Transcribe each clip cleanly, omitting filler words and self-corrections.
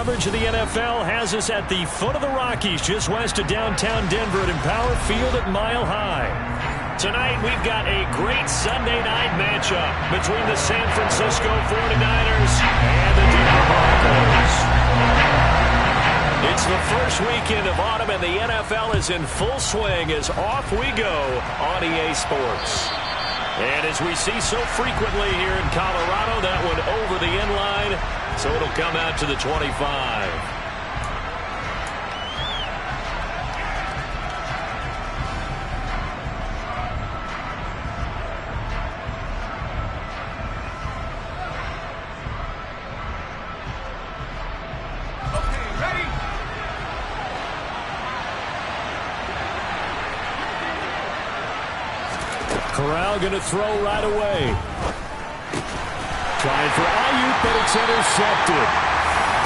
coverage of the NFL has us at the foot of the Rockies, just west of downtown Denver at Empower Field at Mile High. Tonight, we've got a great Sunday night matchup between the San Francisco 49ers and the Denver Broncos. It's the first weekend of autumn, and the NFL is in full swing as off we go on EA Sports. And as we see so frequently here in Colorado, that one over the end line, so it'll come out to the 25. Corral going to throw right away. Trying for Ayuk, but it's intercepted.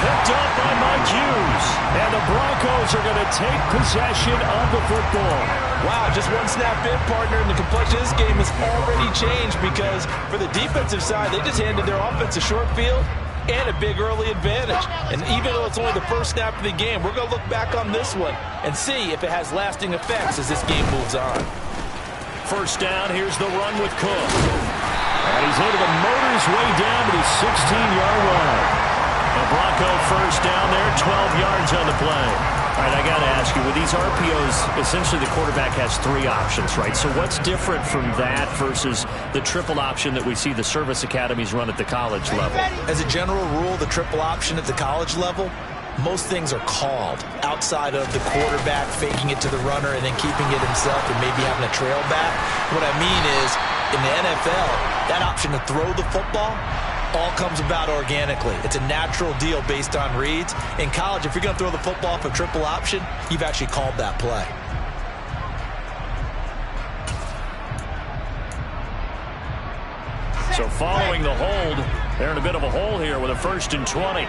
Picked up by Mike Hughes. And the Broncos are going to take possession of the football. Wow, just one snap in, partner, and the complexion of this game has already changed because for the defensive side, they just handed their offense a short field and a big early advantage. And even though it's only the first snap of the game, we're going to look back on this one and see if it has lasting effects as this game moves on. First down, here's the run with Cook. And he's able to motor his way down to the 16-yard line. The Bronco first down there, 12 yards on the play. All right, I got to ask you, with these RPOs, essentially the quarterback has three options, right? So what's different from that versus the triple option that we see the service academies run at the college level? As a general rule, the triple option at the college level, most things are called outside of the quarterback faking it to the runner and then keeping it himself and maybe having a trail back. What I mean is, in the NFL, that option to throw the football all comes about organically. It's a natural deal based on reads. In college, if you're going to throw the football for triple option, you've actually called that play. So following the hold, they're in a bit of a hole here with a 1st and 20.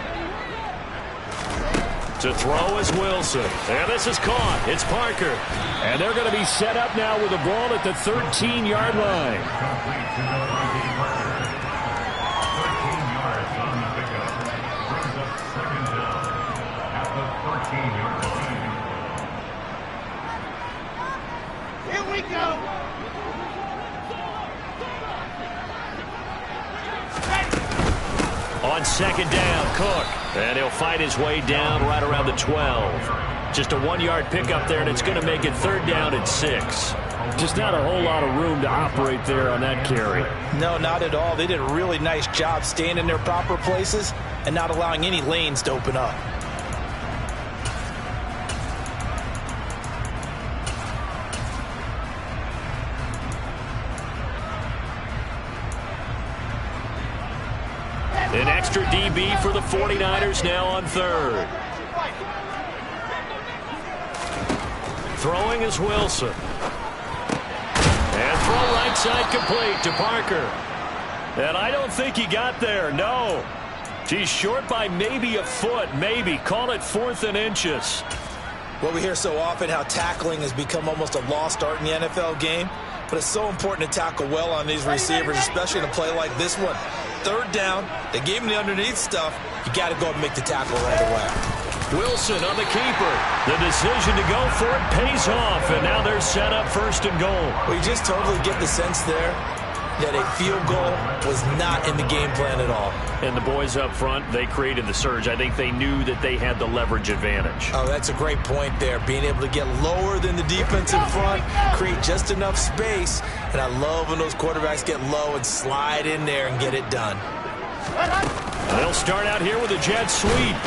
To throw is Wilson. And this is caught. It's Parker. And they're going to be set up now with the ball at the 13-yard line. Here we go. On second down, Cook. And he'll fight his way down right around the 12. Just a 1-yard pickup there, and it's going to make it 3rd down and 6. Just not a whole lot of room to operate there on that carry. No, not at all. They did a really nice job staying in their proper places and not allowing any lanes to open up. An extra DB for the 49ers now on 3rd. Throwing is Wilson. And throw right side complete to Parker. And I don't think he got there, no. He's short by maybe a foot, maybe. Call it 4th and inches. Well, we hear so often how tackling has become almost a lost art in the NFL game. But it's so important to tackle well on these receivers, especially in a play like this one. 3rd down, they gave him the underneath stuff. You got to go and make the tackle right away. Wilson on the keeper. The decision to go for it pays off, and now they're set up 1st and goal. Well, you just totally get the sense there that a field goal was not in the game plan at all. And the boys up front, they created the surge. I think they knew that they had the leverage advantage. Oh, that's a great point there. Being able to get lower than the defense in front, create just enough space. And I love when those quarterbacks get low and slide in there and get it done. They'll start out here with a jet sweep.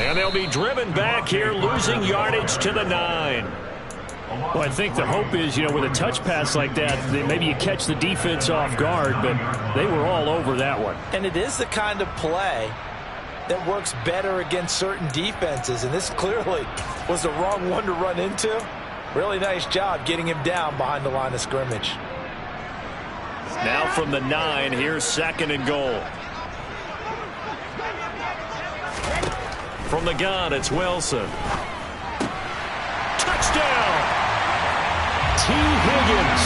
And they'll be driven back here, losing yardage to the 9. Well, I think the hope is, with a touch pass like that, maybe you catch the defense off guard, but they were all over that one. And it is the kind of play that works better against certain defenses, and this clearly was the wrong one to run into. Really nice job getting him down behind the line of scrimmage. Now from the 9, here's 2nd and goal. From the gun, it's Wilson. Touchdown! T. Higgins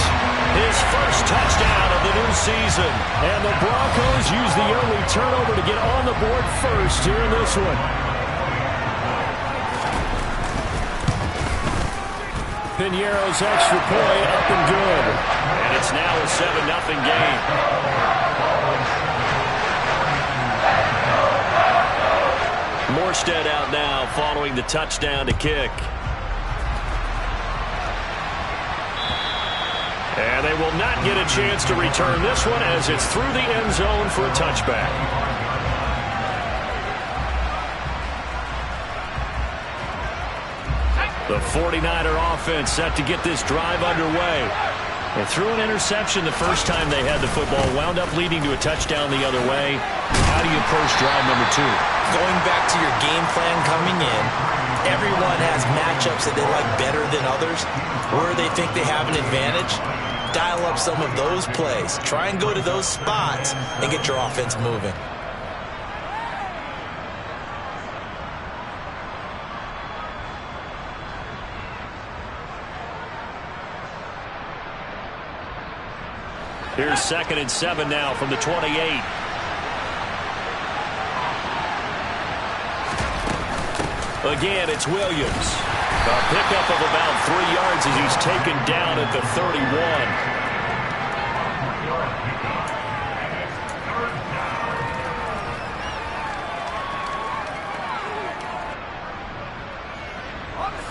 His first touchdown of the new season. And the Broncos use the early turnover to get on the board first here in this one. Piñeiro's extra point up and good. And it's now a 7-0 game. Morstead out now following the touchdown to kick. And they will not get a chance to return this one as it's through the end zone for a touchback. The 49er offense set to get this drive underway. They threw an interception the first time they had the football, wound up leading to a touchdown the other way. How do you approach drive number 2? Going back to your game plan coming in, everyone has matchups that they like better than others. Where they think they have an advantage, dial up some of those plays. Try and go to those spots and get your offense moving. Here's 2nd and 7 now from the 28. Again, it's Williams. A pickup of about 3 yards as he's taken down at the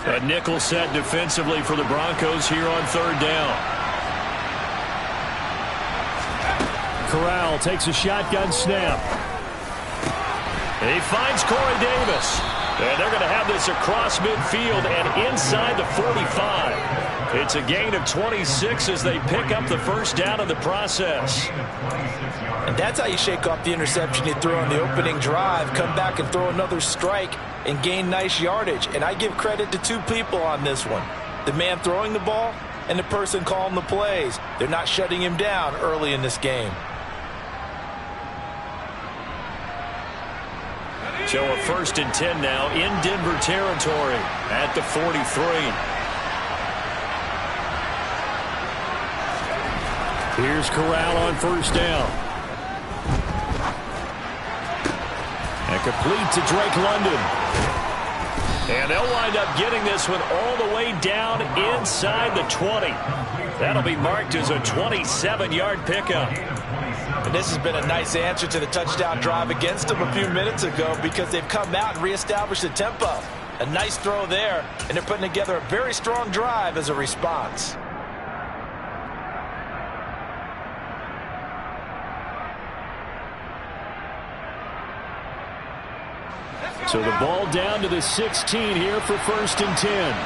31. A nickel set defensively for the Broncos here on 3rd down. Corral takes a shotgun snap. He finds Corey Davis. And they're going to have this across midfield and inside the 45. It's a gain of 26 as they pick up the first down in the process. And that's how you shake off the interception you threw on the opening drive. Come back and throw another strike and gain nice yardage. And I give credit to 2 people on this one. The man throwing the ball and the person calling the plays. They're not shutting him down early in this game. So a 1st and 10 now in Denver territory at the 43. Here's Corral on 1st down. And complete to Drake London. And they'll wind up getting this one all the way down inside the 20. That'll be marked as a 27-yard pickup. And this has been a nice answer to the touchdown drive against them a few minutes ago because they've come out and reestablished the tempo. A nice throw there, and they're putting together a very strong drive as a response. So the ball down to the 16 here for 1st and 10.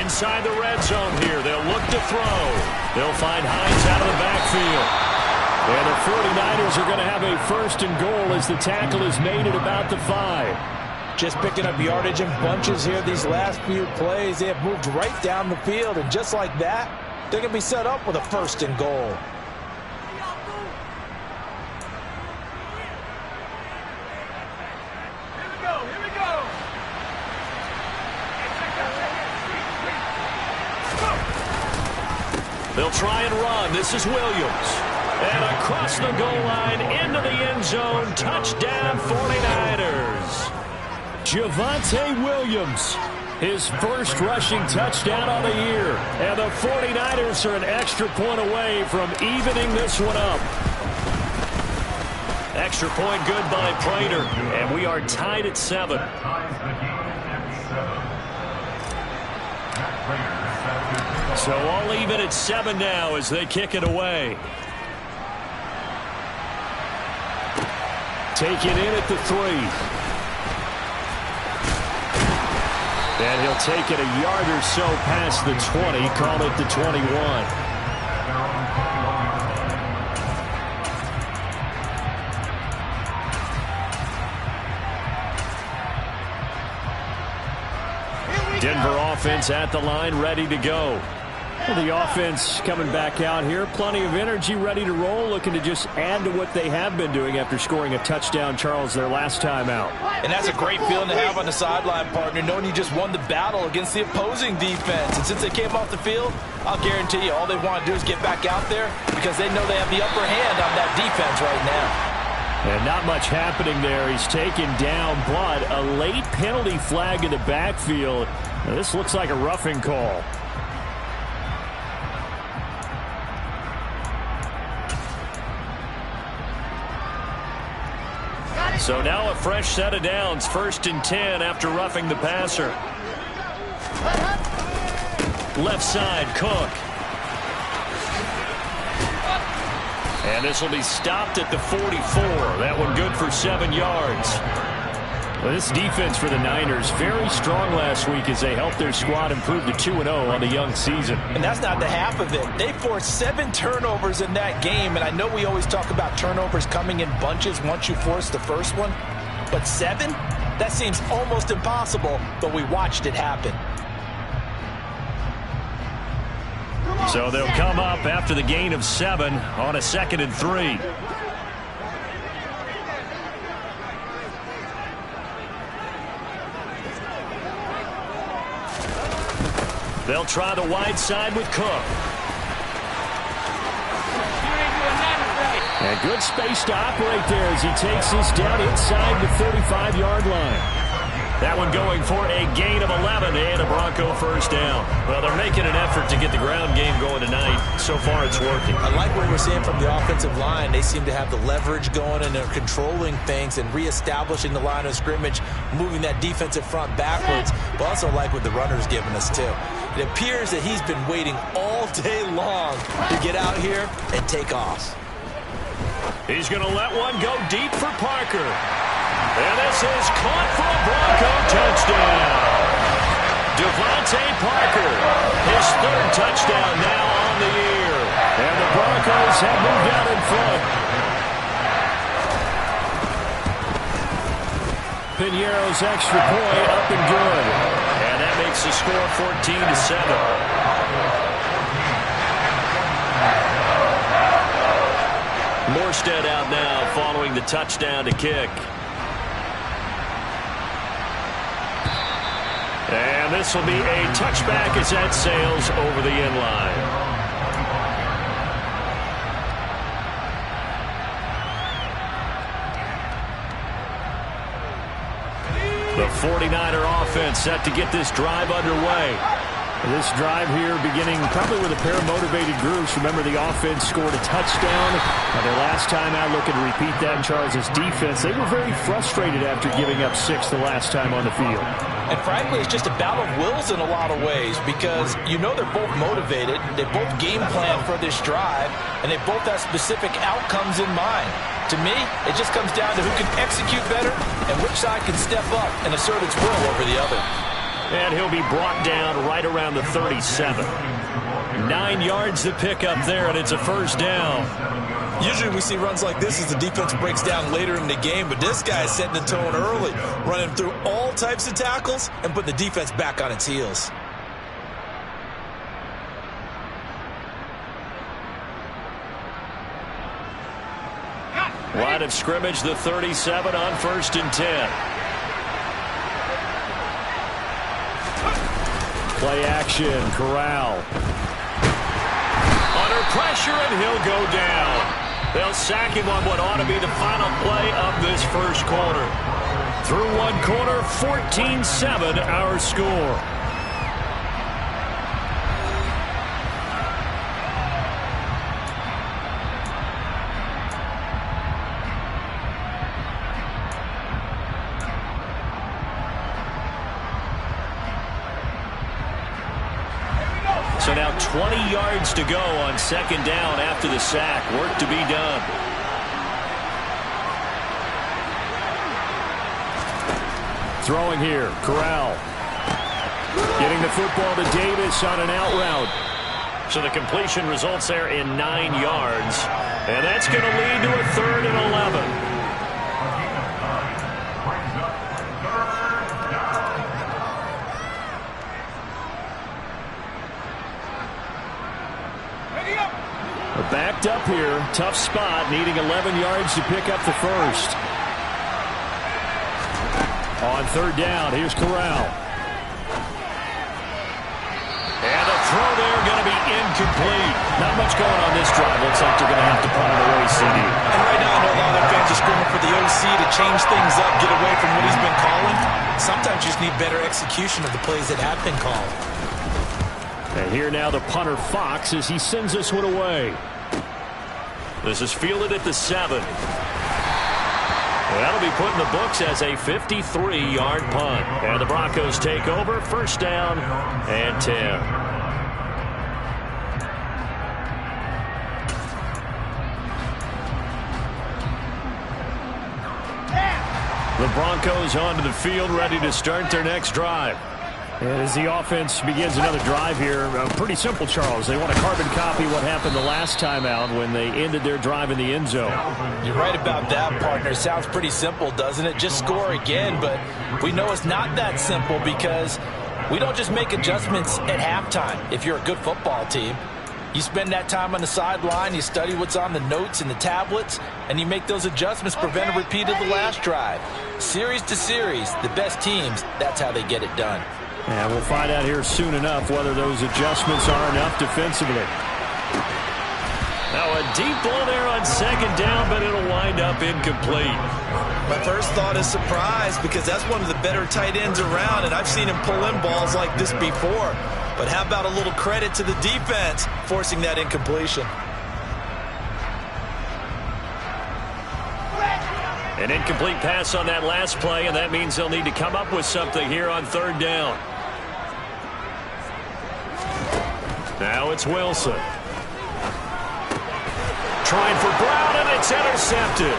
Inside the red zone here, they'll look to throw. They'll find Hines out of the backfield. And the 49ers are going to have a 1st and goal as the tackle is made at about the 5. Just picking up yardage in bunches here these last few plays. They have moved right down the field, and just like that, they're going to be set up with a 1st and goal. They'll try and run. This is Williams. And across the goal line into the end zone. Touchdown 49ers. Javonte Williams. His first rushing touchdown of the year. And the 49ers are an extra point away from evening this one up. Extra point good by Prater. And we are tied at 7. So all even at 7 now as they kick it away. Taken in at the 3. And he'll take it a yard or so past the 20, call it the 21. Denver offense at the line, ready to go. Well, the offense coming back out here. Plenty of energy, ready to roll, looking to just add to what they have been doing after scoring a touchdown, Charles, their last time out. And that's a great feeling to have on the sideline, partner, knowing you just won the battle against the opposing defense. And since they came off the field, I'll guarantee you all they want to do is get back out there because they know they have the upper hand on that defense right now. And not much happening there. He's taken down, but a late penalty flag in the backfield. Now, this looks like a roughing call. So now a fresh set of downs, 1st and 10 after roughing the passer. Left side, Cook. And this will be stopped at the 44. That one good for 7 yards. Well, this defense for the Niners, very strong last week as they helped their squad improve to 2-0 on the young season. And that's not the half of it. They forced 7 turnovers in that game, and I know we always talk about turnovers coming in bunches once you force the first one, but 7? That seems almost impossible, but we watched it happen. So they'll come up after the gain of 7 on a 2nd and 3. They'll try the wide side with Cook. And good space to operate there as he takes this down inside the 35-yard line. That one going for a gain of 11 and a Bronco first down. Well, they're making an effort to get the ground game going tonight. So far, it's working. I like what we're seeing from the offensive line. They seem to have the leverage going, and they're controlling things and reestablishing the line of scrimmage, moving that defensive front backwards. But also like what the runner's giving us, too. It appears that he's been waiting all day long to get out here and take off. He's going to let one go deep for Parker. And this is caught for a Bronco touchdown. Devontae Parker, his 3rd touchdown now on the year. And the Broncos have moved out in front. Piñeiro's extra point up and good. And that makes the score 14-7. Morstead out now following the touchdown to kick. And this will be a touchback as that sails over the end line. The 49er offense set to get this drive underway. This drive here beginning probably with a pair of motivated groups. Remember, the offense scored a touchdown. Their last time out, looking to repeat that in Charles' defense. They were very frustrated after giving up 6 the last time on the field. And frankly, it's just a battle of wills in a lot of ways because you know they're both motivated, they both game plan for this drive, and they both have specific outcomes in mind. To me, it just comes down to who can execute better and which side can step up and assert its will over the other. And he'll be brought down right around the 37. 9 yards to pick up there, and it's a first down. Usually we see runs like this as the defense breaks down later in the game, but this guy is setting the tone early, running through all types of tackles and putting the defense back on its heels. Line of scrimmage, the 37 on 1st and 10. Play action, Corral. Under pressure, and he'll go down. They'll sack him on what ought to be the final play of this first quarter. Through one quarter, 14-7 our score. So now 20 yards to go on 2nd down after the sack. Work to be done. Throwing here, Corral. Getting the football to Davis on an out route. So the completion results there in 9 yards. And that's going to lead to a 3rd and 11. backed up here. Tough spot, needing 11 yards to pick up the first. On third down, here's Corral. And the throw there going to be incomplete. Not much going on this drive. Looks like they're going to have to punt it away, CD. And right now, I know a lot of their fans are screaming for the OC to change things up, get away from what he's been calling. Sometimes you just need better execution of the plays that have been called. And here now the punter, Fox, as he sends this one away. This is fielded at the 7. That'll be put in the books as a 53-yard punt. And the Broncos take over, first down and 10. The Broncos onto the field, ready to start their next drive. And as the offense begins another drive here, pretty simple, Charles. They want to carbon copy what happened the last time out when they ended their drive in the end zone. You're right about that, partner. Sounds pretty simple, doesn't it? Just score again, but we know it's not that simple because we don't just make adjustments at halftime. If you're a good football team, you spend that time on the sideline, you study what's on the notes and the tablets, and you make those adjustments, prevent a repeat of the last drive. Series to series, the best teams, that's how they get it done. And we'll find out here soon enough whether those adjustments are enough defensively. Now a deep ball there on second down, but it'll wind up incomplete. My first thought is surprise because that's one of the better tight ends around, and I've seen him pull in balls like this before. But how about a little credit to the defense forcing that incompletion? An incomplete pass on that last play, and that means they'll need to come up with something here on third down. Now it's Wilson. Trying for Brown, and it's intercepted.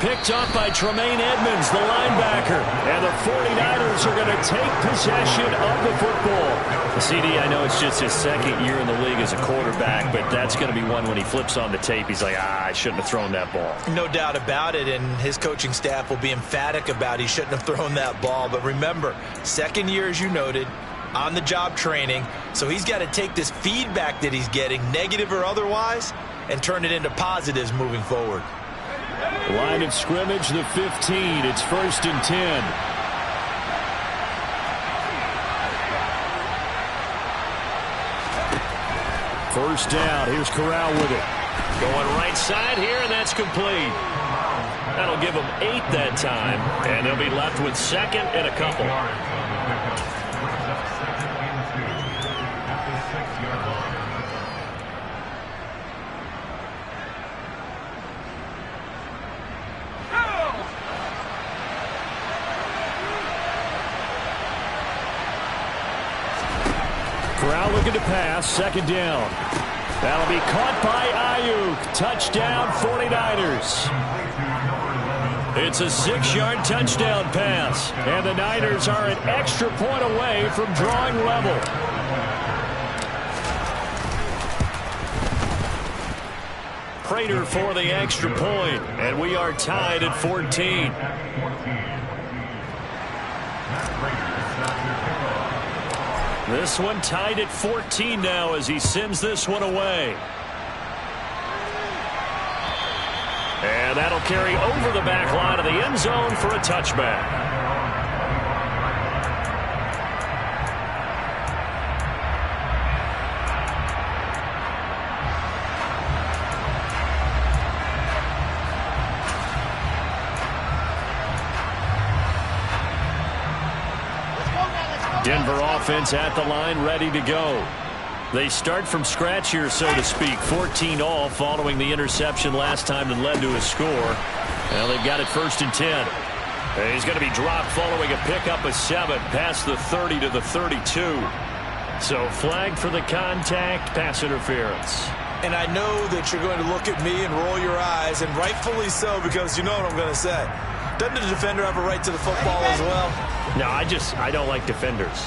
Picked up by Tremaine Edmonds, the linebacker. And the 49ers are going to take possession of the football. CD, I know it's just his second year in the league as a quarterback, but that's going to be one when he flips on the tape. He's like, I shouldn't have thrown that ball. No doubt about it, and his coaching staff will be emphatic about he shouldn't have thrown that ball. But remember, second year, as you noted, on-the-job training, so he's got to take this feedback that he's getting, negative or otherwise, and turn it into positives moving forward. Line of scrimmage, the 15. It's first and 10. First down. Here's Corral with it. Going right side here, and that's complete. That'll give them 8 that time, and they'll be left with second and a couple. Corral looking to pass, second down. That'll be caught by Ayuk. Touchdown, 49ers. It's a 6-yard touchdown pass, and the Niners are an extra point away from drawing level. Prater for the extra point, and we are tied at 14. This one tied at 14 now as he sends this one away. And that'll carry over the back line of the end zone for a touchback. Denver offense at the line, ready to go. They start from scratch here, so to speak. 14 all following the interception last time that led to a score. Well, they've got it first and 10. And he's going to be dropped following a pickup of 7 past the 30 to the 32. So flag for the contact, pass interference. And I know that you're going to look at me and roll your eyes, and rightfully so, because you know what I'm going to say. Doesn't the defender have a right to the football as well? No, I don't like defenders.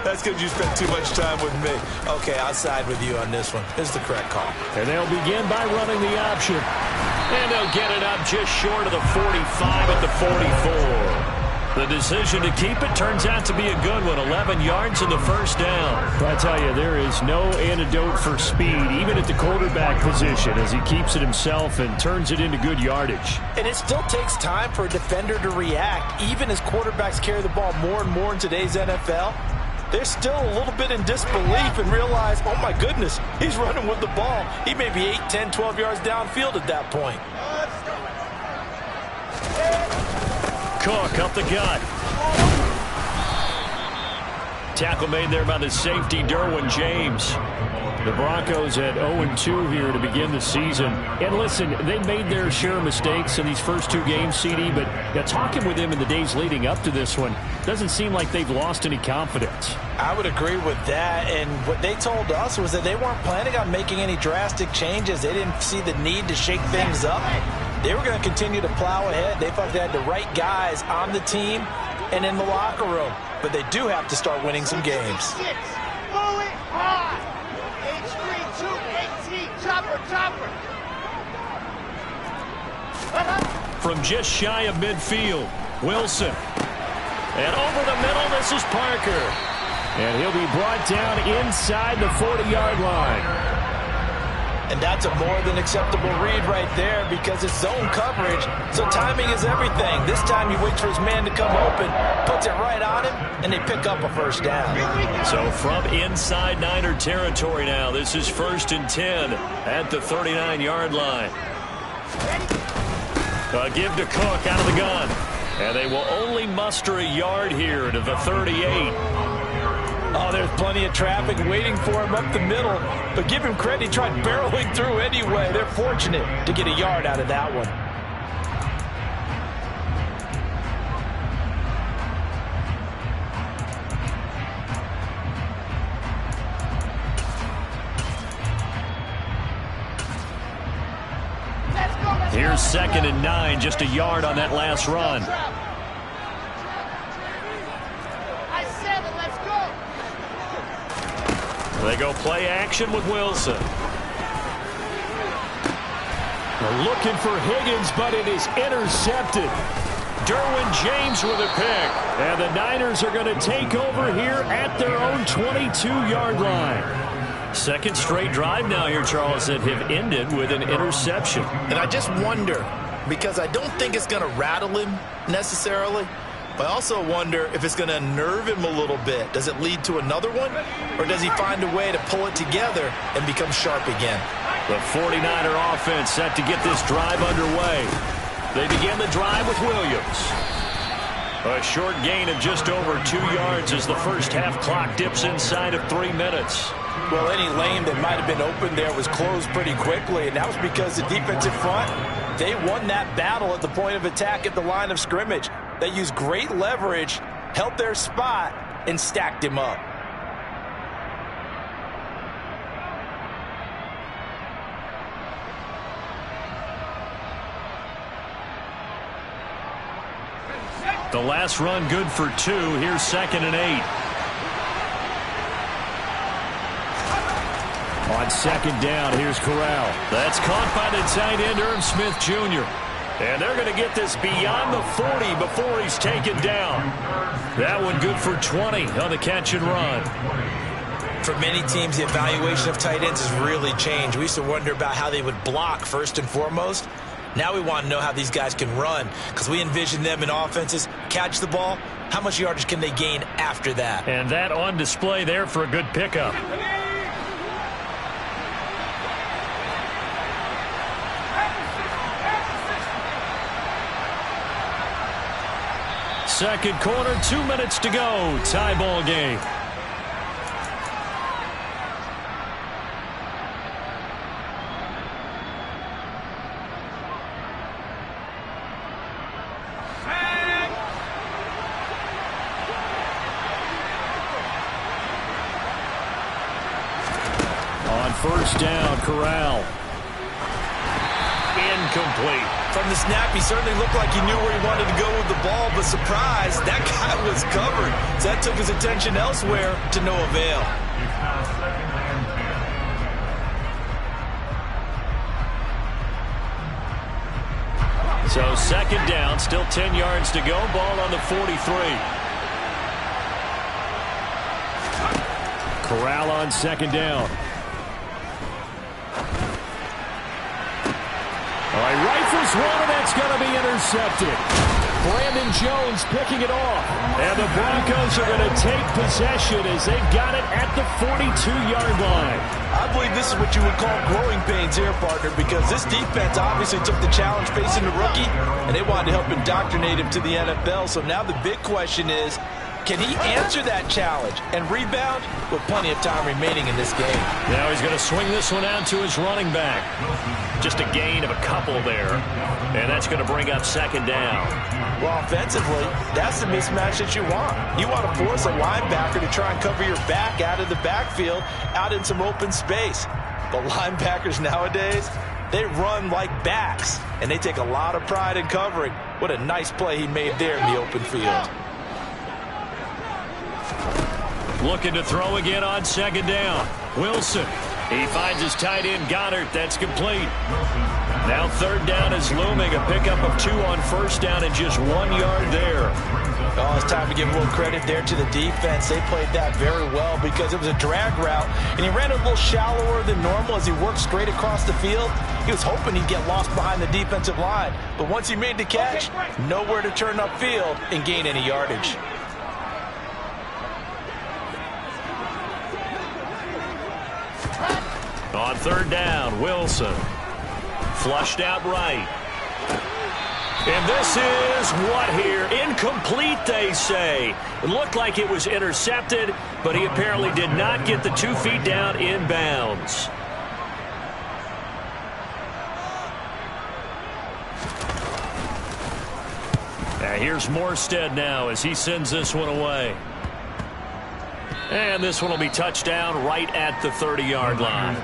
That's because you spent too much time with me. Okay, I'll side with you on this one. This is the correct call. And they'll begin by running the option. And they'll get it up just short of the 45 at the 44. The decision to keep it turns out to be a good one. 11 yards and the first down. I tell you, there is no antidote for speed, even at the quarterback position, as he keeps it himself and turns it into good yardage. And it still takes time for a defender to react, even as quarterbacks carry the ball more and more in today's NFL. They're still a little bit in disbelief and realize, oh my goodness, he's running with the ball. He may be 8, 10, 12 yards downfield at that point. Cook up the gut. Tackle made there by the safety, Derwin James. The Broncos at 0-2 here to begin the season. And listen, they made their share of mistakes in these first 2 games, CD, but talking with them in the days leading up to this one, doesn't seem like they've lost any confidence. I would agree with that, and what they told us was that they weren't planning on making any drastic changes. They didn't see the need to shake things up. They were going to continue to plow ahead. They thought they had the right guys on the team and in the locker room, but they do have to start winning some games. From just shy of midfield, Wilson. And over the middle, this is Parker. And he'll be brought down inside the 40-yard line. And that's a more than acceptable read right there because it's zone coverage, so timing is everything. This time he waits for his man to come open, puts it right on him, and they pick up a first down. So from inside Niner territory now, this is 1st and 10 at the 39-yard line. A give to Cook out of the gun. And they will only muster a yard here to the 38. Oh, there's plenty of traffic waiting for him up the middle. But give him credit, he tried barreling through anyway. They're fortunate to get a yard out of that one. Here's 2nd and 9, just a yard on that last run. They go play action with Wilson. They're looking for Higgins, but it is intercepted. Derwin James with a pick. And the Niners are going to take over here at their own 22-yard line. Second straight drive now here, Charles, that have ended with an interception. And I just wonder, because I don't think it's going to rattle him necessarily, but I also wonder if it's going to unnerve him a little bit. Does it lead to another one? Or does he find a way to pull it together and become sharp again? The 49er offense set to get this drive underway. They begin the drive with Williams. A short gain of just over 2 yards as the first half clock dips inside of 3 minutes. Well, any lane that might have been open there was closed pretty quickly, and that was because the defensive front, they won that battle at the point of attack at the line of scrimmage. They used great leverage, held their spot, and stacked him up. The last run good for 2. Here's 2nd and 8. On 2nd down, here's Corral. That's caught by the tight end, Irv Smith Jr. And they're going to get this beyond the 40 before he's taken down. That one good for 20 on the catch and run. For many teams, the evaluation of tight ends has really changed. We used to wonder about how they would block first and foremost. Now we want to know how these guys can run because we envision them in offenses, catch the ball. How much yardage can they gain after that? And that on display there for a good pickup. Second quarter, 2 minutes to go. Tie ball game. On first down, Corral. Incomplete. From the snap, he certainly looked like he knew where he wanted to go with the ball, but surprise, that guy was covered. So that took his attention elsewhere to no avail. So second down, still 10 yards to go. Ball on the 43. Corral on second down. All right, rifles one, and that's going to be intercepted. Brandon Jones picking it off. And the Broncos are going to take possession as they got it at the 42-yard line. I believe this is what you would call growing pains here, partner, because this defense obviously took the challenge facing the rookie, and they wanted to help indoctrinate him to the NFL. So now the big question is, can he answer that challenge and rebound with plenty of time remaining in this game? Now he's going to swing this one out to his running back. Just a gain of a couple there, and that's going to bring up second down. Well, offensively, that's the mismatch that you want. You want to force a linebacker to try and cover your back out of the backfield, out in some open space. But linebackers nowadays, they run like backs, and they take a lot of pride in covering. What a nice play he made there in the open field. Looking to throw again on second down. Wilson. He finds his tight end, Goddard. That's complete. Now third down is looming. A pickup of 2 on first down and just 1 yard there. Oh, it's time to give a little credit there to the defense. They played that very well because it was a drag route, and he ran a little shallower than normal as he worked straight across the field. He was hoping he'd get lost behind the defensive line, but once he made the catch, nowhere to turn upfield and gain any yardage. On third down, Wilson. Flushed out right. And this is what here? Incomplete, they say. It looked like it was intercepted, but he apparently did not get the 2 feet down in bounds. Here's Morstead now as he sends this one away. And this one will be touchdown right at the 30-yard line.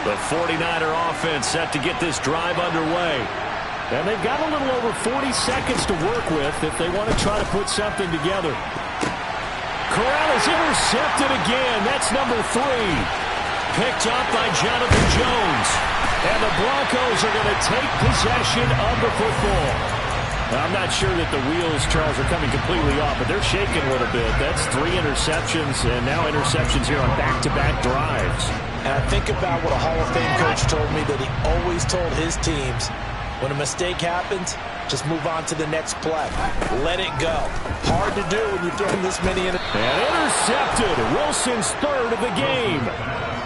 The 49er offense set to get this drive underway. And they've got a little over 40 seconds to work with if they want to try to put something together. Corral is intercepted again. That's number 3. Picked up by Jonathan Jones. And the Broncos are going to take possession of the football. Now, I'm not sure that the wheels, Charles, are coming completely off, but they're shaking a little bit. That's 3 interceptions, and now interceptions here on back-to-back drives. And I think about what a Hall of Fame coach told me, that he always told his teams, when a mistake happens, just move on to the next play. Let it go. Hard to do when you're throwing this many. And intercepted. Wilson's third of the game.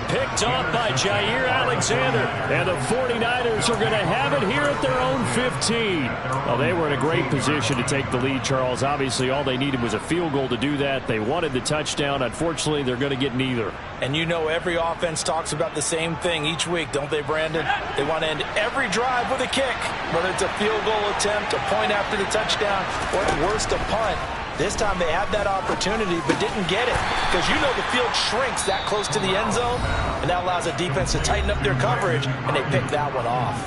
Picked off by Jair Alexander. And the 49ers are going to have it here at their own 15. Well, they were in a great position to take the lead, Charles. Obviously, all they needed was a field goal to do that. They wanted the touchdown. Unfortunately, they're going to get neither. And you know every offense talks about the same thing each week, don't they, Brandon? They want to end every drive with a kick, whether it's a field goal attempt, a point after the touchdown, or at worst a punt. This time they had that opportunity but didn't get it, because you know the field shrinks that close to the end zone, and that allows the defense to tighten up their coverage, and they pick that one off.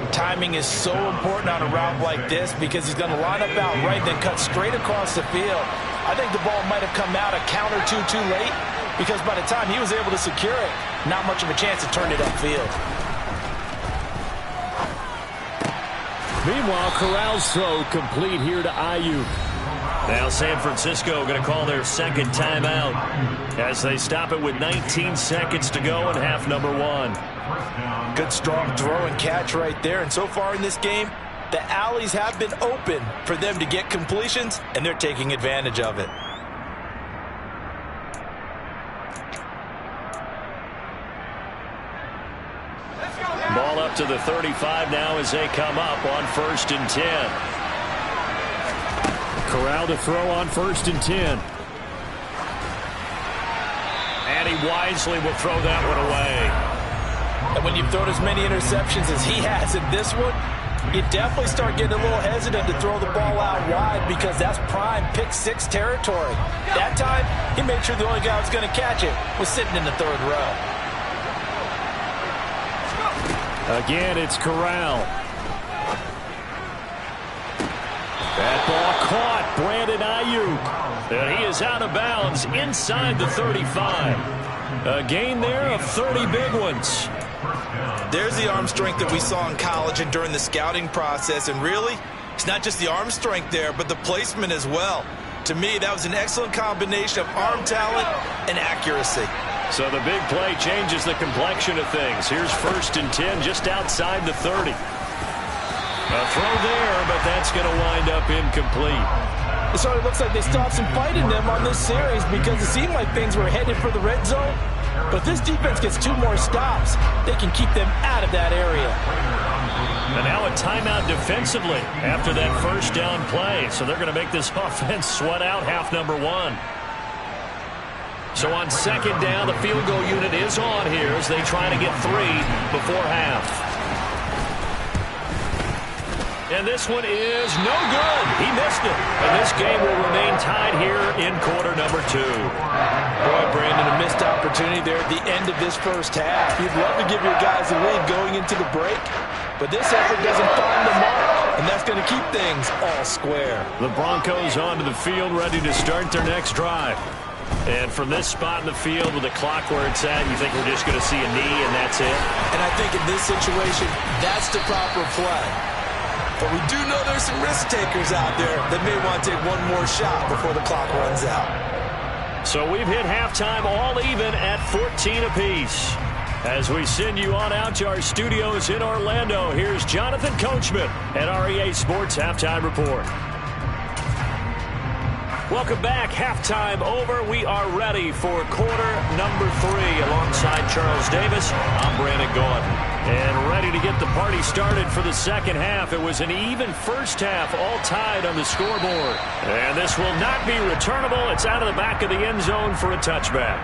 Timing is so important on a route like this, because he's going to line up out right, then cut straight across the field. I think the ball might have come out a count or two too late, because by the time he was able to secure it, not much of a chance to turn it upfield. Meanwhile, Corral's throw complete here to Ayuk. Now San Francisco going to call their second timeout as they stop it with 19 seconds to go in half number 1. Good strong throw and catch right there. And so far in this game, the alleys have been open for them to get completions, and they're taking advantage of it. Ball up to the 35 now as they come up on 1st and 10. Corral to throw on 1st and 10. And he wisely will throw that one away. And when you've thrown as many interceptions as he has in this one, You definitely start getting a little hesitant to throw the ball out wide because that's prime pick six territory. That time, he made sure the only guy who was going to catch it was sitting in the third row. Again, it's Corral. That ball caught. Brandon Ayuk. And he is out of bounds inside the 35. A gain there of 30 big ones. There's the arm strength that we saw in college and during the scouting process. And really, it's not just the arm strength there, but the placement as well. To me, that was an excellent combination of arm talent and accuracy. So the big play changes the complexion of things. Here's 1st and 10 just outside the 30. A throw there, but that's going to wind up incomplete. It sort of looks like they stopped some fight in them on this series because it seemed like things were headed for the red zone. But if this defense gets 2 more stops, they can keep them out of that area. And now a timeout defensively after that 1st down play. So they're going to make this offense sweat out half number 1. So on 2nd down, the field goal unit is on here as they try to get 3 before half. And this one is no good. He missed it. And this game will remain tied here in quarter number 2. Boy, Brandon, a missed opportunity there at the end of this first half. You'd love to give your guys a lead going into the break, but this effort doesn't find the mark, and that's going to keep things all square. The Broncos onto the field, ready to start their next drive. And from this spot in the field with the clock where it's at, you think we're just going to see a knee and that's it? And I think in this situation, that's the proper play. But we do know there's some risk takers out there that may want to take one more shot before the clock runs out. So we've hit halftime all even at 14 apiece. As we send you on out to our studios in Orlando, here's Jonathan Coachman at REA Sports Halftime Report. Welcome back. Halftime over. We are ready for quarter number 3 alongside Charles Davis. I'm Brandon Gordon. And ready to get the party started for the second half. It was an even first half, all tied on the scoreboard. And this will not be returnable. It's out of the back of the end zone for a touchback.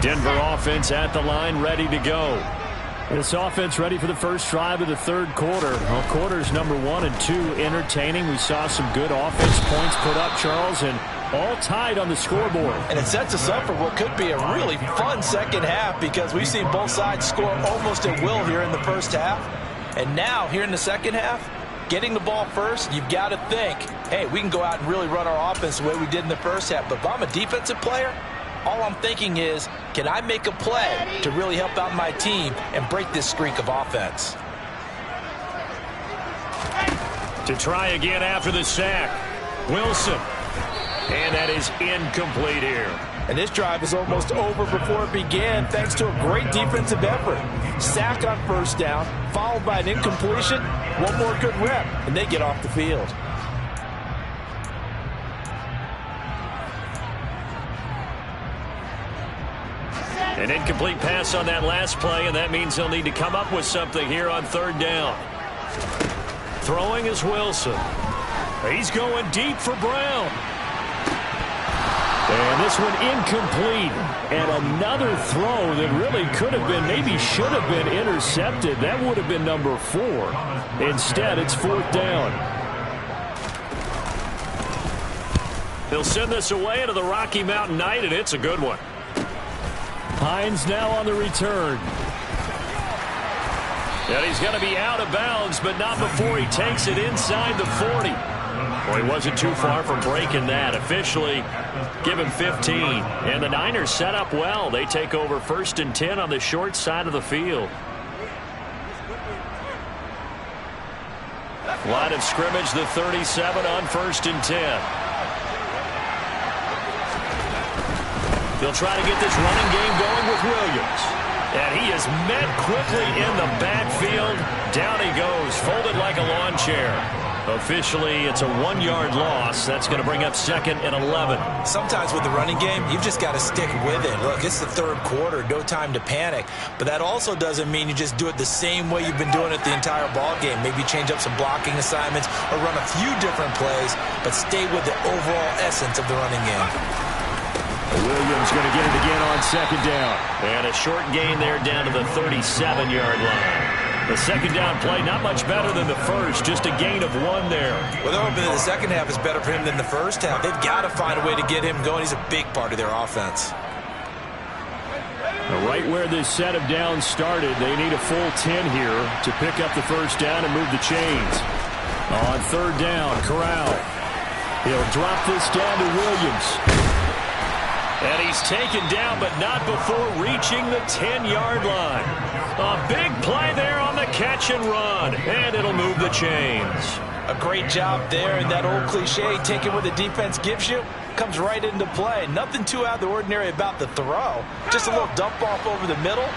Denver offense at the line, ready to go. This offense ready for the first drive of the third quarter. Well, quarters number 1 and 2 entertaining. We saw some good offense points put up, Charles, and all tied on the scoreboard. And it sets us up for what could be a really fun second half because we've seen both sides score almost at will here in the first half. And now, here in the second half, getting the ball first, you've got to think, hey, we can go out and really run our offense the way we did in the first half. But if I'm a defensive player, all I'm thinking is, can I make a play to really help out my team and break this streak of offense? To try again after the sack, Wilson. And that is incomplete here. And this drive is almost over before it began thanks to a great defensive effort. Sack on 1st down, followed by an incompletion. One more good rep, and they get off the field. An incomplete pass on that last play, and that means they'll need to come up with something here on 3rd down. Throwing is Wilson. He's going deep for Brown. And this one incomplete. And another throw that really could have been, maybe should have been intercepted. That would have been number 4. Instead, it's 4th down. They'll send this away into the Rocky Mountain Night, and it's a good one. Hines now on the return. And he's going to be out of bounds, but not before he takes it inside the 40. Well, he wasn't too far from breaking that. Officially, give him 15. And the Niners set up well. They take over 1st and 10 on the short side of the field. Line of scrimmage, the 37 on 1st and 10. They'll try to get this running game going with Williams. And he is met quickly in the backfield. Down he goes, folded like a lawn chair. Officially, it's a 1-yard loss. That's going to bring up 2nd and 11. Sometimes with the running game, you've just got to stick with it. Look, it's the third quarter, no time to panic. But that also doesn't mean you just do it the same way you've been doing it the entire ball game. Maybe change up some blocking assignments or run a few different plays, but stay with the overall essence of the running game. Williams going to get it again on 2nd down. And a short gain there down to the 37-yard line. The 2nd down play, not much better than the first, just a gain of 1 there. Well, they're hoping that the second half is better for him than the first half. They've got to find a way to get him going. He's a big part of their offense. Right where this set of downs started, they need a full 10 here to pick up the first down and move the chains. On 3rd down, Corral. He'll drop this down to Williams. And he's taken down, but not before reaching the 10-yard line. A big play there on the catch and run, and it'll move the chains. A great job there, and that old cliche, taking what the defense gives you, comes right into play. Nothing too out of the ordinary about the throw. Just a little dump off over the middle.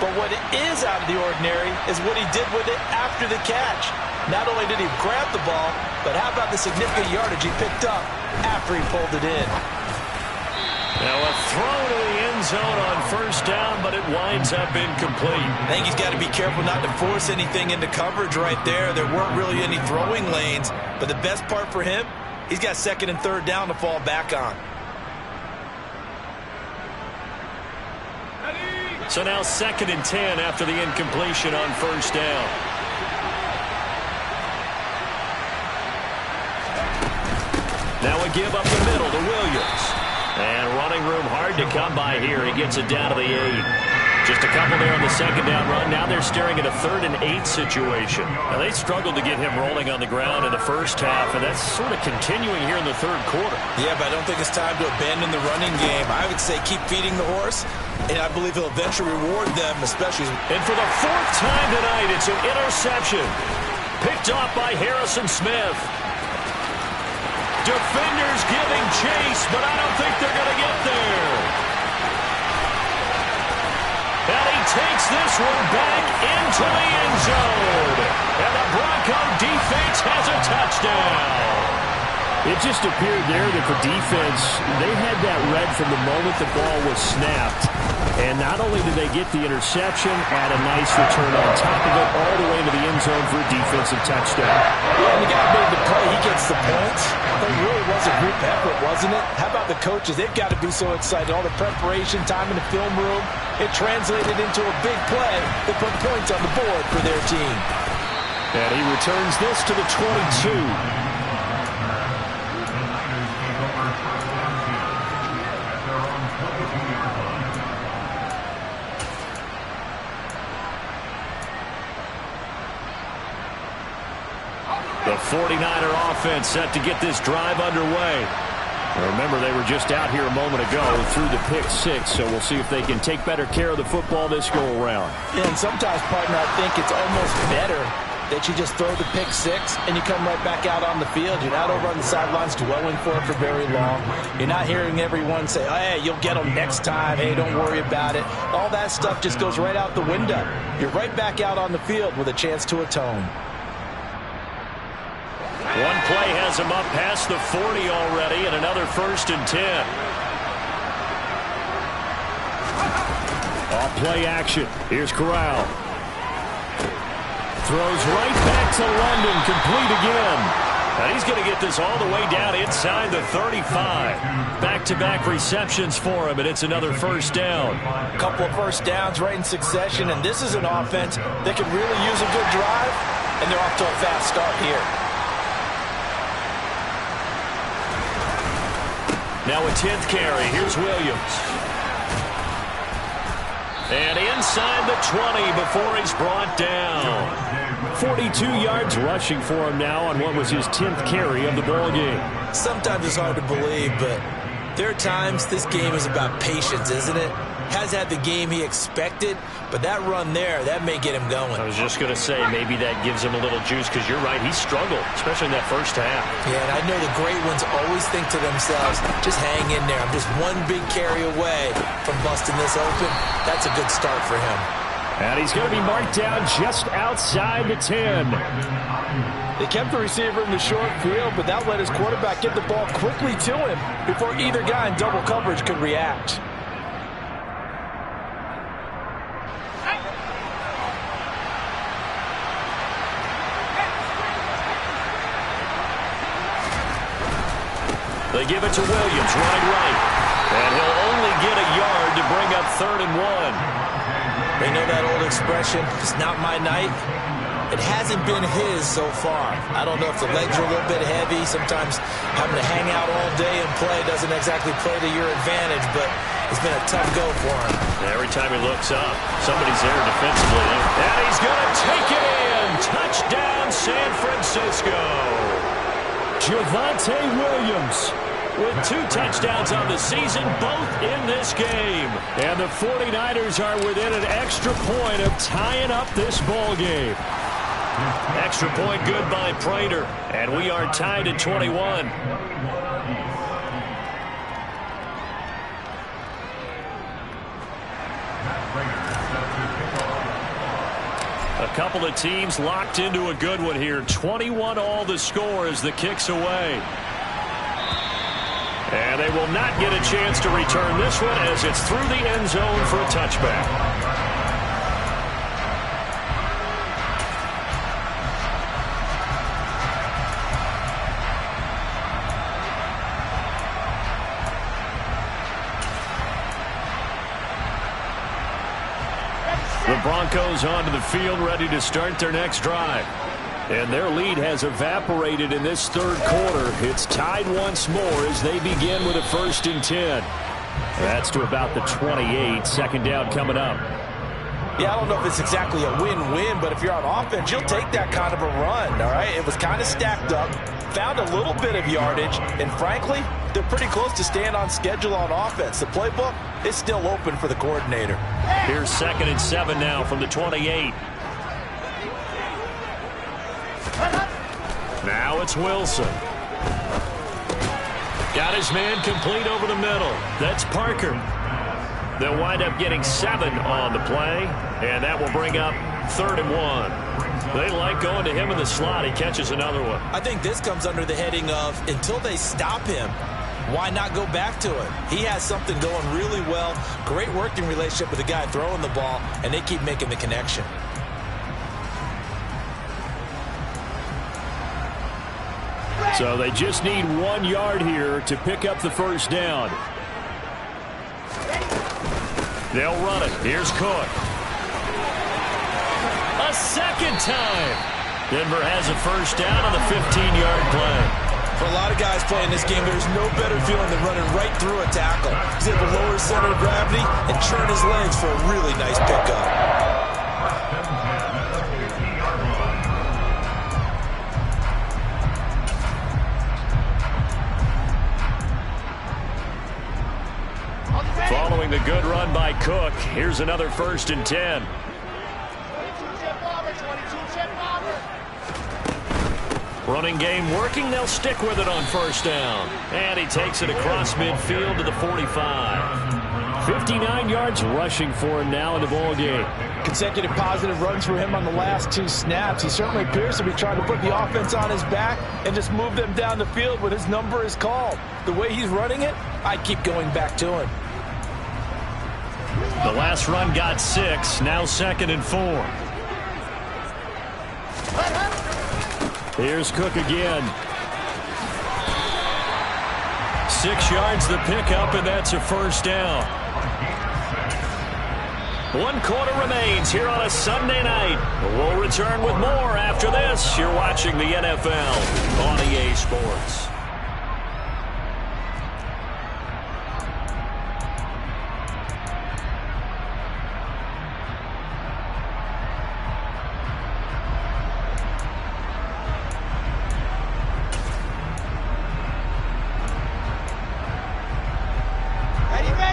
But what is out of the ordinary is what he did with it after the catch. Not only did he grab the ball, but how about the significant yardage he picked up after he pulled it in. Now a throw to the end zone on 1st down, but it winds up incomplete. I think he's got to be careful not to force anything into coverage right there. There weren't really any throwing lanes, but the best part for him, he's got 2nd and 3rd down to fall back on. So now 2nd and 10 after the incompletion on 1st down. Now a give up the middle to Williams. And running room hard to come by here. He gets it down to the 8. Just a couple there on the 2nd down run. Now they're staring at a 3rd and 8 situation. Now they struggled to get him rolling on the ground in the first half, and that's sort of continuing here in the 3rd quarter. Yeah, but I don't think it's time to abandon the running game. I would say keep feeding the horse, and I believe he'll eventually reward them, especially. And for the 4th time tonight, it's an interception. Picked off by Harrison Smith. Defenders giving chase, but I don't think they're going to get there. And he takes this one back into the end zone. And the Bronco defense has a touchdown. It just appeared there that the defense, they had that read from the moment the ball was snapped. And not only did they get the interception, add a nice return on top of it, all the way to the end zone for a defensive touchdown. Yeah, and the guy made the play. He gets the points. It really was a group effort, wasn't it? How about the coaches? They've got to be so excited. All the preparation, time in the film room, it translated into a big play that put points on the board for their team. And he returns this to the 22. The 49er offense set to get this drive underway. Remember, they were just out here a moment ago through the pick 6, so we'll see if they can take better care of the football this go-around. Yeah, and sometimes, partner, I think it's almost better that you just throw the pick 6 and you come right back out on the field. You're not over on the sidelines dwelling for it for very long. You're not hearing everyone say, oh, hey, you'll get them next time. Hey, don't worry about it. All that stuff just goes right out the window. You're right back out on the field with a chance to atone. One play has him up past the 40 already, and another 1st and 10. Off play action. Here's Corral. Throws right back to London, complete again. And he's going to get this all the way down inside the 35. Back-to-back receptions for him, and it's another 1st down. A couple of 1st downs right in succession, and this is an offense that can really use a good drive, and they're off to a fast start here. Now a 10th carry. Here's Williams. And inside the 20 before he's brought down. 42 yards rushing for him now on what was his 10th carry of the ball game. Sometimes it's hard to believe, but there are times this game is about patience, isn't it? Has had the game he expected, but that run there, that may get him going. I was just going to say, maybe that gives him a little juice, because you're right, he struggled, especially in that first half. Yeah, and I know the great ones always think to themselves, just hang in there. I'm just one big carry away from busting this open. That's a good start for him. And he's going to be marked down just outside the 10. They kept the receiver in the short field, but that let his quarterback get the ball quickly to him before either guy in double coverage could react. They give it to Williams, running right. And he'll only get a yard to bring up 3rd and 1. They know that old expression, it's not my night. It hasn't been his so far. I don't know if the legs are a little bit heavy. Sometimes having to hang out all day and play doesn't exactly play to your advantage, but it's been a tough go for him. Every time he looks up, somebody's there defensively. And he's going to take it in. Touchdown, San Francisco. Javonte Williams with 2 touchdowns on the season, both in this game. And the 49ers are within an extra point of tying up this ball game. Extra point good by Prater. And we are tied at 21. A couple of teams locked into a good one here. 21 all the score as the kick's away. And they will not get a chance to return this one as it's through the end zone for a touchback. The Broncos onto the field, ready to start their next drive. And their lead has evaporated in this 3rd quarter. It's tied once more as they begin with a 1st and 10. That's to about the 28. 2nd down coming up. Yeah, I don't know if it's exactly a win-win, but if you're on offense, you'll take that kind of a run, all right? It was kind of stacked up, found a little bit of yardage, and frankly, they're pretty close to staying on schedule on offense. The playbook is still open for the coordinator. Here's 2nd and 7 now from the 28. Now it's Wilson. Got his man complete over the middle. That's Parker. They'll wind up getting 7 on the play, and that will bring up 3rd and 1. They like going to him in the slot. He catches another one. I think this comes under the heading of until they stop him, why not go back to it? He has something going really well. Great working relationship with the guy throwing the ball, and they keep making the connection. So they just need 1 yard here to pick up the 1st down. They'll run it. Here's Cook. A 2nd time. Denver has a 1st down on the 15-yard play. For a lot of guys playing this game, there's no better feeling than running right through a tackle. He's able to lower his center of gravity and churn his legs for a really nice pickup. Following the good run by Cook, here's another 1st and 10. Running game working. They'll stick with it on 1st down. And he takes it across midfield to the 45. 59 yards rushing for him now in the ball game. Consecutive positive runs for him on the last 2 snaps. He certainly appears to be trying to put the offense on his back and just move them down the field when his number is called. The way he's running it, I'd keep going back to him. The last run got 6. Now 2nd and 4. Here's Cook again. 6 yards the pickup, and that's a 1st down. 1 quarter remains here on a Sunday night. We'll return with more after this. You're watching the NFL on EA Sports.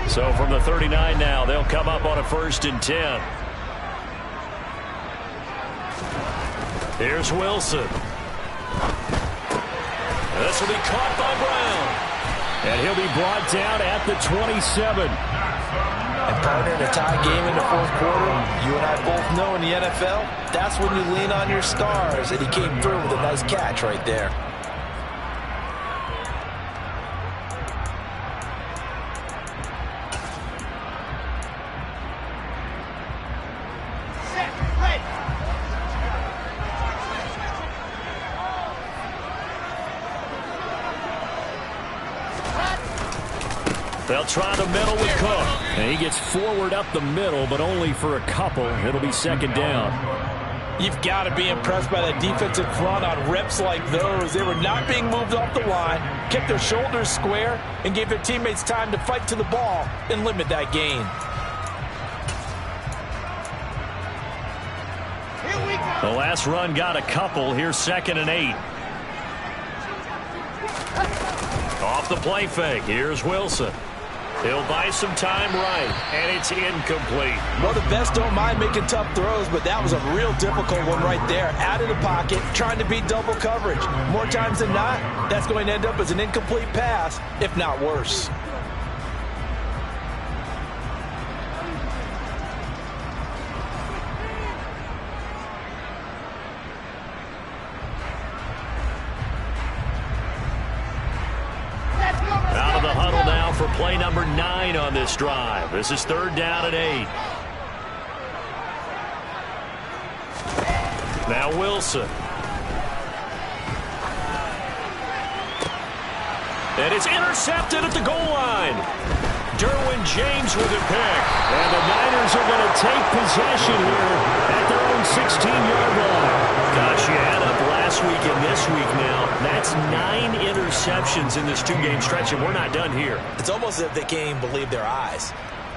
So from the 39 now, they'll come up on a 1st and 10. Here's Wilson. This will be caught by Brown. And he'll be brought down at the 27. And partner, in a tie game in the fourth quarter, you and I both know in the NFL, that's when you lean on your stars, and he came through with a nice catch right there. They'll try the middle with Cook. And he gets forward up the middle, but only for a couple. It'll be second down. You've got to be impressed by that defensive front on reps like those. They were not being moved off the line, kept their shoulders square, and gave their teammates time to fight to the ball and limit that gain. The last run got a couple. Here's 2nd and 8. Off the play fake. Here's Wilson. He'll buy some time right, and it's incomplete. Well, the best don't mind making tough throws, but that was a real difficult one right there. Out of the pocket, trying to beat double coverage. More times than not, that's going to end up as an incomplete pass, if not worse. Out of the huddle now for play number 9 on this drive. This is 3rd down and 8. Now Wilson. And it's intercepted at the goal line. Derwin James with a pick. And the Niners are going to take possession here at their own 16-yard line. Gosh, you add up last week and this week now. That's 9 interceptions in this 2-game stretch, and we're not done here. It's almost as if they can't even believe their eyes.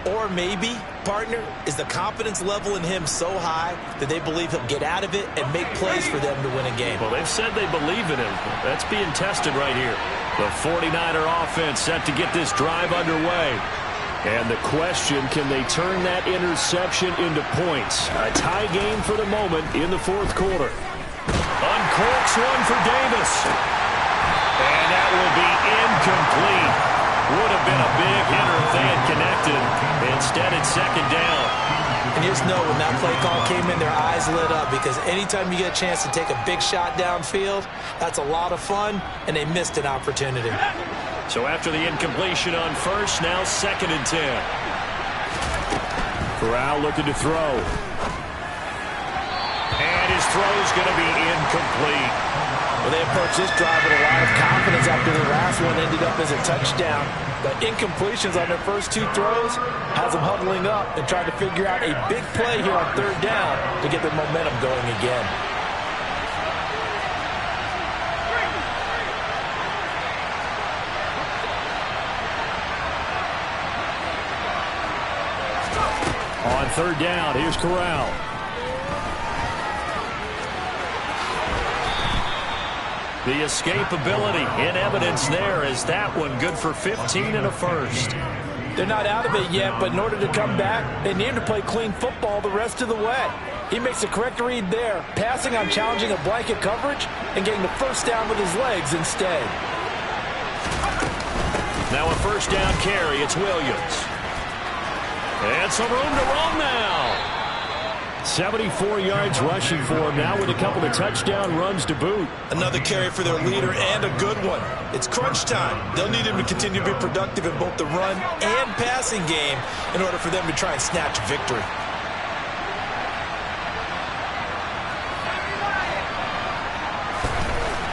Or maybe, partner, is the confidence level in him so high that they believe he'll get out of it and make plays for them to win a game. Well, they've said they believe in him. That's being tested right here. The 49er offense set to get this drive underway. And the question, can they turn that interception into points? A tie game for the moment in the fourth quarter. Uncorks one for Davis. And that will be incomplete. Would have been a big hitter if they had connected. Instead, it's 2nd down. And you just know when that play call came in, their eyes lit up, because anytime you get a chance to take a big shot downfield, that's a lot of fun, and they missed an opportunity. So after the incompletion on first, now 2nd and 10. Corral looking to throw. And his throw's going to be incomplete. Well, they approached this drive with a lot of confidence after the last one ended up as a touchdown. But incompletions on their first 2 throws has them huddling up and trying to figure out a big play here on 3rd down to get their momentum going again. On 3rd down, here's Corral. The escapability in evidence there as that one good for 15 and a first. They're not out of it yet, but in order to come back, they need to play clean football the rest of the way. He makes the correct read there, passing on challenging a blanket coverage and getting the first down with his legs instead. Now a 1st down carry, it's Williams. And some room to run now. 74 yards rushing for him now with a couple of touchdown runs to boot. Another carry for their leader, and a good one. It's crunch time. They'll need him to continue to be productive in both the run and passing game in order for them to try and snatch victory.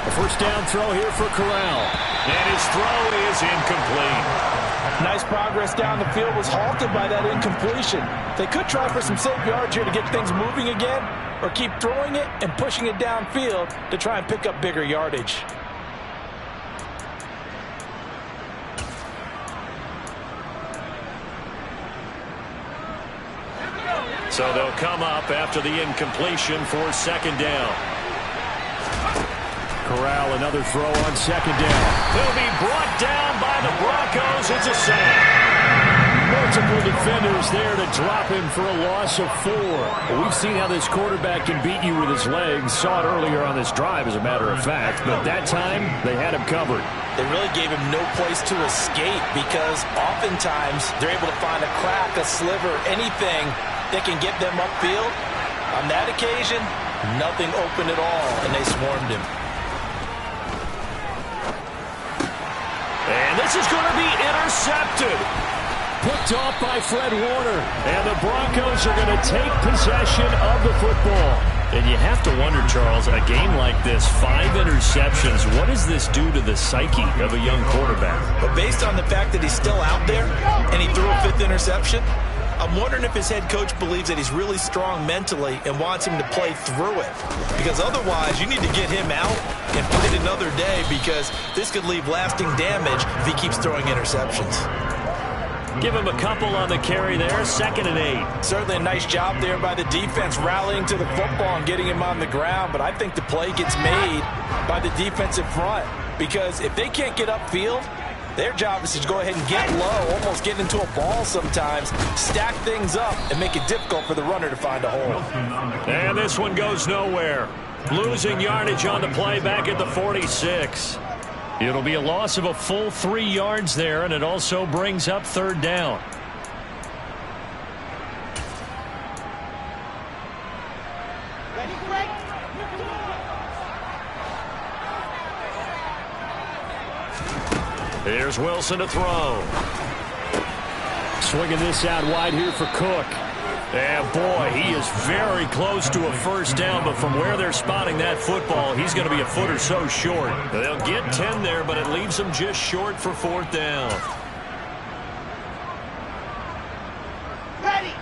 A 1st down throw here for Corral. And his throw is incomplete. Nice progress down the field was halted by that incompletion. They could try for some safe yards here to get things moving again, or keep throwing it and pushing it downfield to try and pick up bigger yardage. So they'll come up after the incompletion for 2nd down. Corral, another throw on 2nd down. He'll be brought down by the Broncos. It's a sack. Multiple defenders there to drop him for a loss of 4. Well, we've seen how this quarterback can beat you with his legs. Saw it earlier on this drive, as a matter of fact. But that time, they had him covered. They really gave him no place to escape because oftentimes they're able to find a crack, a sliver, anything that can get them upfield. On that occasion, nothing open at all, and they swarmed him. And this is going to be intercepted. Picked off by Fred Warner. And the Broncos are going to take possession of the football. And you have to wonder, Charles, a game like this, 5 interceptions, what does this do to the psyche of a young quarterback? But based on the fact that he's still out there and he threw a 5th interception, I'm wondering if his head coach believes that he's really strong mentally and wants him to play through it. Because otherwise, you need to get him out and put it another day because this could leave lasting damage if he keeps throwing interceptions. Give him a couple on the carry there, 2nd and 8. Certainly a nice job there by the defense rallying to the football and getting him on the ground, but I think the play gets made by the defensive front because if they can't get upfield, their job is to go ahead and get low, almost get into a ball sometimes, stack things up, and make it difficult for the runner to find a hole. And this one goes nowhere. Losing yardage on the play back at the 46. It'll be a loss of a full 3 yards there, and it also brings up 3rd down. Here's Wilson to throw. Swinging this out wide here for Cook. And boy, he is very close to a 1st down, but from where they're spotting that football, he's going to be a foot or so short. They'll get 10 there, but it leaves them just short for 4th down. Ready.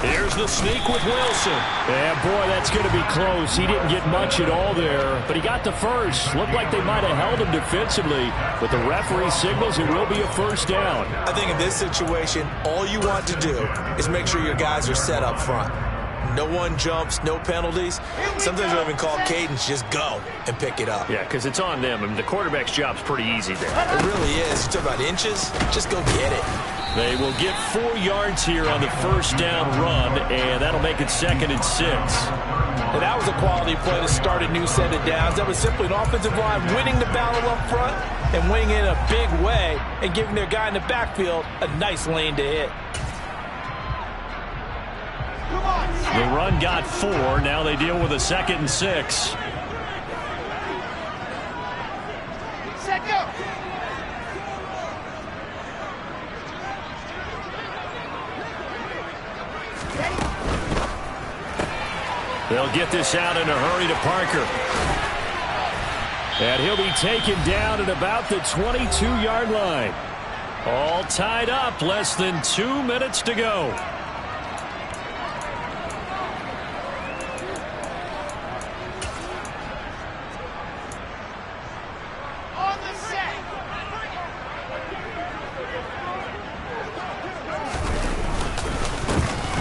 Here's the sneak with Wilson. Yeah, boy, that's going to be close. He didn't get much at all there, but he got the first. Looked like they might have held him defensively, but the referee signals it will be a 1st down. I think in this situation, all you want to do is make sure your guys are set up front. No one jumps, no penalties. Sometimes they'll even call cadence, just go and pick it up. Yeah, because it's on them. I mean, the quarterback's job's pretty easy there. It really is. You talk about inches, just go get it. They will get 4 yards here on the 1st down run, and that'll make it 2nd and 6. And that was a quality play to start a new set of downs. That was simply an offensive line winning the battle up front and winning it in a big way and giving their guy in the backfield a nice lane to hit. The run got 4. Now they deal with a 2nd and 6. Set, go. They'll get this out in a hurry to Parker. And he'll be taken down at about the 22-yard line. All tied up, less than 2 minutes to go. On the set.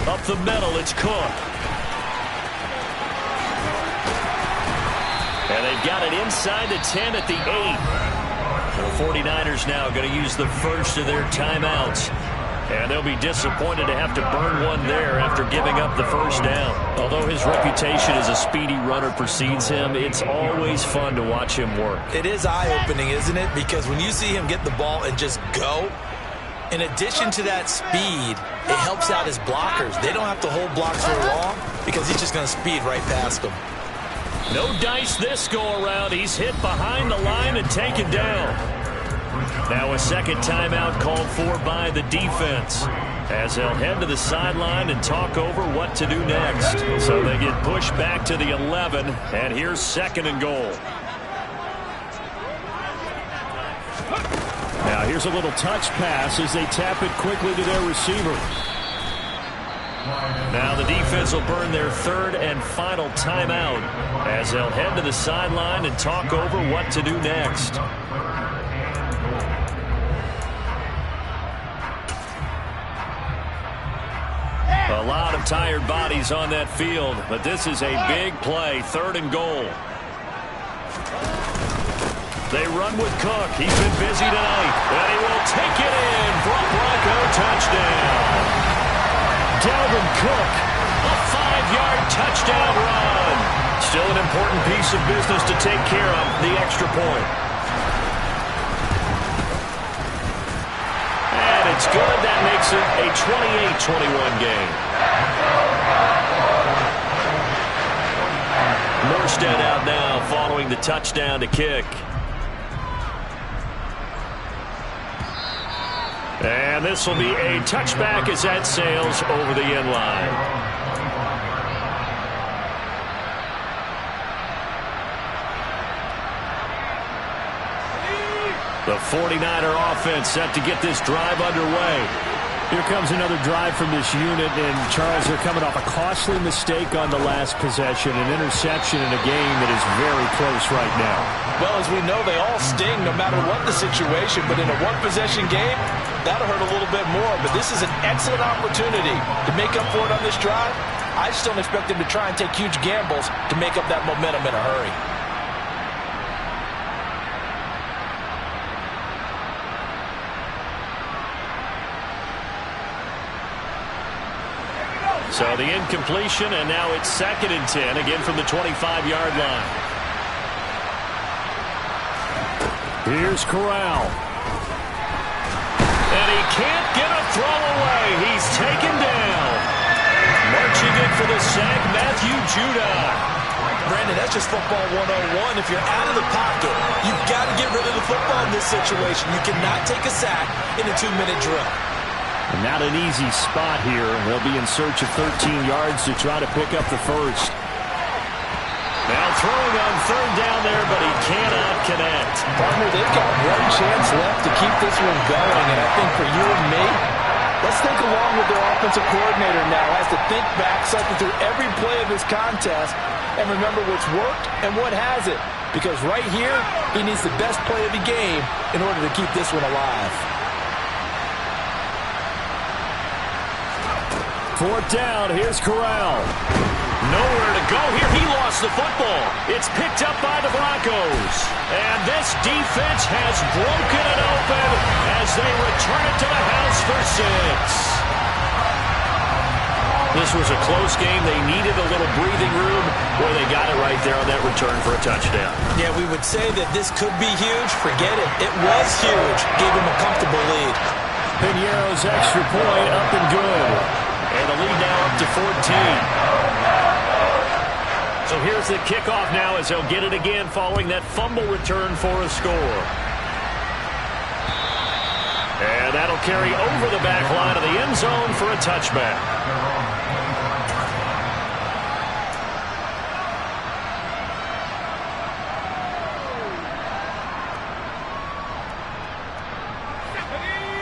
Up the middle, it's Cook. And they've got it inside the 10 at the 8. The 49ers now going to use the first of their timeouts. And they'll be disappointed to have to burn one there after giving up the 1st down. Although his reputation as a speedy runner precedes him, it's always fun to watch him work. It is eye-opening, isn't it? Because when you see him get the ball and just go, in addition to that speed, it helps out his blockers. They don't have to hold blocks for long because he's just going to speed right past them. No dice this go-around. He's hit behind the line and taken down. Now a 2nd timeout called for by the defense as they'll head to the sideline and talk over what to do next. So they get pushed back to the 11, and here's 2nd and goal. Now here's a little touch pass as they tap it quickly to their receiver. Now the defense will burn their 3rd and final timeout as they'll head to the sideline and talk over what to do next. A lot of tired bodies on that field, but this is a big play, 3rd and goal. They run with Cook. He's been busy tonight, and he will take it in for a Bronco touchdown. Dalvin Cook, a 5-yard touchdown run. Still an important piece of business to take care of, the extra point. And it's good. That makes it a 28-21 game. Morstead out now following the touchdown to kick. And this will be a touchback as that sails over the end line. The 49er offense set to get this drive underway. Here comes another drive from this unit, and Charles, they're coming off a costly mistake on the last possession, an interception in a game that is very close right now. Well, as we know, they all sting no matter what the situation, but in a one-possession game, that'll hurt a little bit more. But this is an excellent opportunity to make up for it on this drive. I just don't expect them to try and take huge gambles to make up that momentum in a hurry. So the incompletion, and now it's 2nd and 10, again from the 25-yard line. Here's Corral. And he can't get a throw away. He's taken down. Marching in for the sack, Matthew Judon. Brandon, that's just football 101. If you're out of the pocket, you've got to get rid of the football in this situation. You cannot take a sack in a 2-minute drill. And not an easy spot here. They'll be in search of 13 yards to try to pick up the first. Now throwing on 3rd down there, but he cannot connect. Partner, they've got one chance left to keep this one going, and I think for you and me, let's think along with their offensive coordinator now. Has to think back, cycle through every play of this contest, and remember what's worked and what hasn't. Because right here, he needs the best play of the game in order to keep this one alive. 4th down, here's Corral. Nowhere to go here. He lost the football. It's picked up by the Broncos. And this defense has broken it open as they return it to the house for 6. This was a close game. They needed a little breathing room. Boy, they got it right there on that return for a touchdown. Yeah, we would say that this could be huge. Forget it. It was huge. Gave him a comfortable lead. Piñeiro's extra point up and good. And the lead now up to 14. So here's the kickoff now as they'll get it again following that fumble return for a score. And that'll carry over the back line of the end zone for a touchback.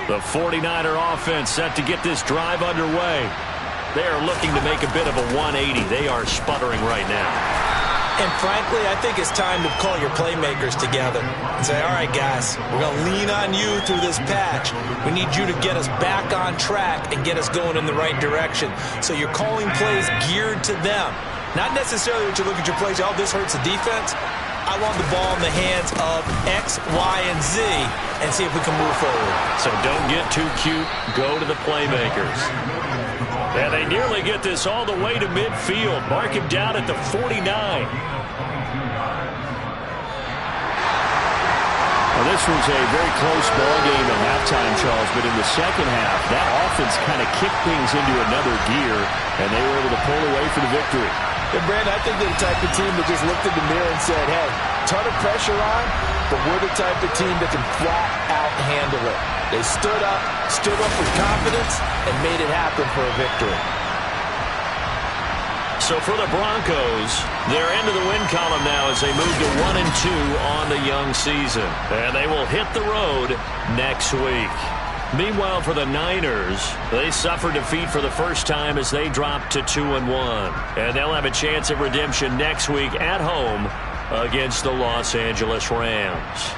The 49er offense set to get this drive underway. They are looking to make a bit of a 180. They are sputtering right now. And frankly, I think it's time to call your playmakers together and say, all right, guys, we're going to lean on you through this patch. We need you to get us back on track and get us going in the right direction. So you're calling plays geared to them. Not necessarily what you look at your plays, oh, this hurts the defense. I want the ball in the hands of X, Y, and Z and see if we can move forward. So don't get too cute. Go to the playmakers. And they nearly get this all the way to midfield. Mark him down at the 49. Well, this was a very close ball game at halftime, Charles, but in the second half, that offense kind of kicked things into another gear, and they were able to pull away for the victory. And Brandon, I think they're the type of team that just looked in the mirror and said, hey, ton of pressure on, but we're the type of team that can flat out handle it. They stood up with confidence, and made it happen for a victory. So for the Broncos, they're into the win column now as they move to 1-2 on the young season. And they will hit the road next week. Meanwhile, for the Niners, they suffered defeat for the first time as they dropped to 2-1. And they'll have a chance at redemption next week at home against the Los Angeles Rams.